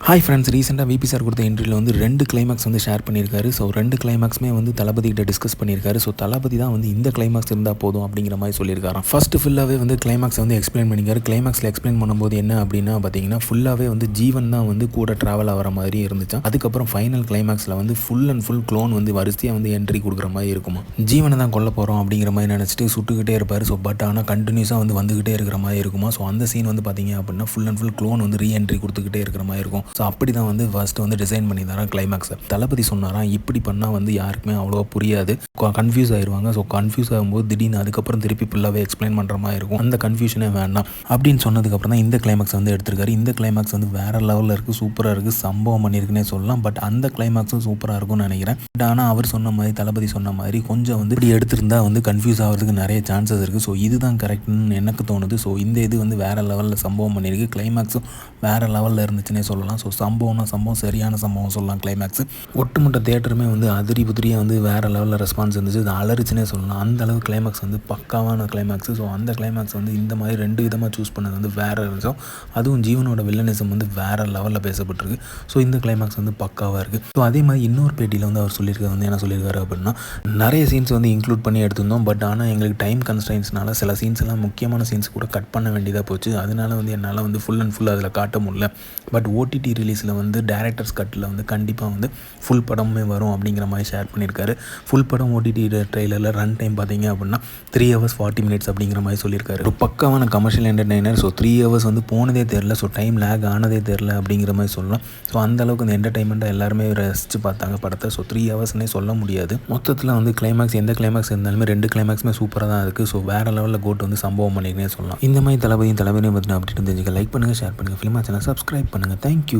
Hi friends, ரீசெண்டாக VP sir கொடுத்த இன்டர்வியூவில் வந்து 2 கிளைமாக்ஸ் வந்து ஷேர் பண்ணியிருக்காரு. ஸோ 2 கிளைமாக்ஸுமே வந்து தளபதி கிட்ட டிஸ்கஸ் பண்ணியிருக்காரு. ஸோ தளபதி தான் வந்து இந்த கிளைமாக்ஸ் இருந்தால் போதும் அப்படிங்கிற மாதிரி சொல்லியிருக்காராம். ஃபஸ்ட்டு ஃபுல்லாகவே வந்து கிளைமாக்ஸை வந்து எக்ஸ்பிளைன் பண்ணியிருக்காரு. கிளைமாக்ஸில் எக்ஸ்பிளைன் பண்ணும்போது என்ன அப்படின்னா பார்த்தீங்கன்னா ஃபுல்லாகவே வந்து ஜீவன் தான் வந்து கூட ட்ராவல் ஆகிற மாதிரி இருந்துச்சு. அதுக்கப்புறம் ஃபைனல் கிளைமாக்ஸில் வந்து ஃபுல் அண்ட் ஃபுல் க்ளோன் வந்து வரிசையாக வந்து என்ட்ரி கொடுக்குற மாதிரி இருக்குமா. ஜீவனை தான் கொல்ல போகிறோம் அப்படிங்கிற மாதிரி நினச்சிட்டு சுட்டுக்கிட்டே இருப்பார். ஸோ பட் ஆனால் கண்டினியூஸாக வந்து வந்துக்கிட்டே இருக்கிற மாதிரி இருக்குமா. ஸோ அந்த சீன் வந்து பார்த்தீங்க அப்படின்னா ஃபுல் அண்ட் ஃபுல் க்ளோன் வந்து ரீஎன்ட்ரி கொடுத்துக்கிட்டே இருக்கிற மாதிரி இருக்கும். ஸோ அப்படி தான் வந்து ஃபஸ்ட்டு வந்து டிசைன் பண்ணி தரான் கிளைமாக்ஸை. தளபதி சொன்னாராம் இப்படி பண்ணால் வந்து யாருக்குமே அவ்வளோவா புரியாது, கன்ஃபியூஸ் ஆயிடுவாங்க. ஸோ கன்ஃபியூஸ் ஆகும்போது திடீர்னு அதுக்கப்புறம் திருப்பி ஃபுல்லாகவே எக்ஸ்பிளைன் பண்ணுற மாதிரி இருக்கும், அந்த கன்ஃபியூஷனே வேண்டாம் அப்படின்னு சொன்னதுக்கப்புறம் தான் இந்த கிளைமாக்ஸ் வந்து எடுத்திருக்காரு. இந்த கிளைமாக்ஸ் வந்து வேறு லெவலில் இருக்குது, சூப்பராக இருக்குது, சம்பவம் பண்ணியிருக்குன்னே சொல்லலாம். பட் அந்த கிளைமாக்ஸும் சூப்பராக இருக்கும்னு நினைக்கிறேன். பட் ஆனால் அவர் சொன்ன மாதிரி, தளபதி சொன்ன மாதிரி கொஞ்சம் வந்து இப்படி எடுத்திருந்தா வந்து கன்ஃபியூஸ் ஆகிறதுக்கு நிறைய சான்சஸ் இருக்குது. ஸோ இதுதான் கரெக்ட்னு எனக்கு தோணுது. ஸோ இந்த இது வந்து வேறு லெவலில் சம்பவம் பண்ணியிருக்கு. கிளைமாக்ஸும் வேறு லெவலில் இருந்துச்சுன்னே சொல்லலாம். ஸோ சம்பவம்னா சம்பவம், சரியான சம்பவம் சொல்லலாம். கிளைமாக்ஸ் ஒட்டுமொத்த தியேட்டருமே வந்து அதிரி புதிரியாக வந்து வேறு லெவலில் ரெஸ்பான்ஸ் இருந்துச்சு. அது அலறிச்சுனே சொல்லலாம். அந்த அளவு கிளைமாக்ஸ் வந்து பக்காவான கிளைமாக்ஸ். ஸோ அந்த கிளைமாக்ஸ் வந்து இந்த மாதிரி 2 விதமாக சூஸ் பண்ணது வந்து வேறு விஷயம். அதுவும் ஜீவனோட வில்லனிசம் வந்து வேறு லெவலில் பேசப்பட்டிருக்கு. ஸோ இந்த கிளைமாக்ஸ் வந்து பக்காவாக இருக்குது. ஸோ அதே மாதிரி இன்னொரு பேட்டியில் வந்து அவர் சொல்லியிருக்காரு வந்து என்ன சொல்லியிருக்காரு அப்படின்னா, நிறைய சீன்ஸ் வந்து இன்க்ளூட் பண்ணி எடுத்திருந்தோம். பட் ஆனால் எங்களுக்கு டைம் கன்ஸ்ட்ரைன்ஸ்னால சில சீன்ஸ் எல்லாம், முக்கியமான சீன்ஸ் கூட கட் பண்ண வேண்டியதாக போச்சு. அதனால வந்து என்னால் வந்து ஃபுல் அண்ட் ஃபுல் அதில் காட்ட முடியல. பட் ஓடிடி ரிலீஸில் வந்து டேரக்டர்ஸ் கட்டில் வந்து கண்டிப்பாக வந்து ஃபுல் படமே வரும் அப்படிங்கிற மாதிரி ஷேர் பண்ணியிருக்காரு. ஃபுல் படம் ஓடிடி ட்ரெய்லரில் ரன் டைம் பார்த்தீங்க அப்படின்னா 3 hours 40 minutes அப்படிங்கிற மாதிரி சொல்லியிருக்காரு. ஒரு பக்காவான கமர்ஷியல் என்டர்டெய்னர். ஸோ 3 hours வந்து போனதே தெரில. ஸோ டைம் லேக் ஆனதே தெரில அப்படிங்கிற மாதிரி சொல்லலாம். ஸோ அந்தளவுக்கு அந்த என்டர்டைன்மெண்ட்டாக எல்லாருமே ரசித்து பார்த்தாங்க படத்தை. ஸோ 3 hoursனே சொல்ல முடியாது. மொத்தத்தில் வந்து கிளைமாக்ஸ், எந்த கிளைமாக்ஸ் இருந்தாலுமே 2 கிளைமாக்ஸுமே சூப்பராக தான் இருக்குது. ஸோ வேறு லெவலில் கோட் வந்து சம்பவம் பண்ணியிருக்கே சொல்லலாம். இந்த மாதிரி தளபதியும் பற்றின அப்படி தெரிஞ்சுக்க லைக் பண்ணுங்கள், ஷேர் பண்ணுங்கள், ஃபிலிமா சேனல் சப்ஸ்கிரைப் பண்ணுங்கள். தேங்க்யூ.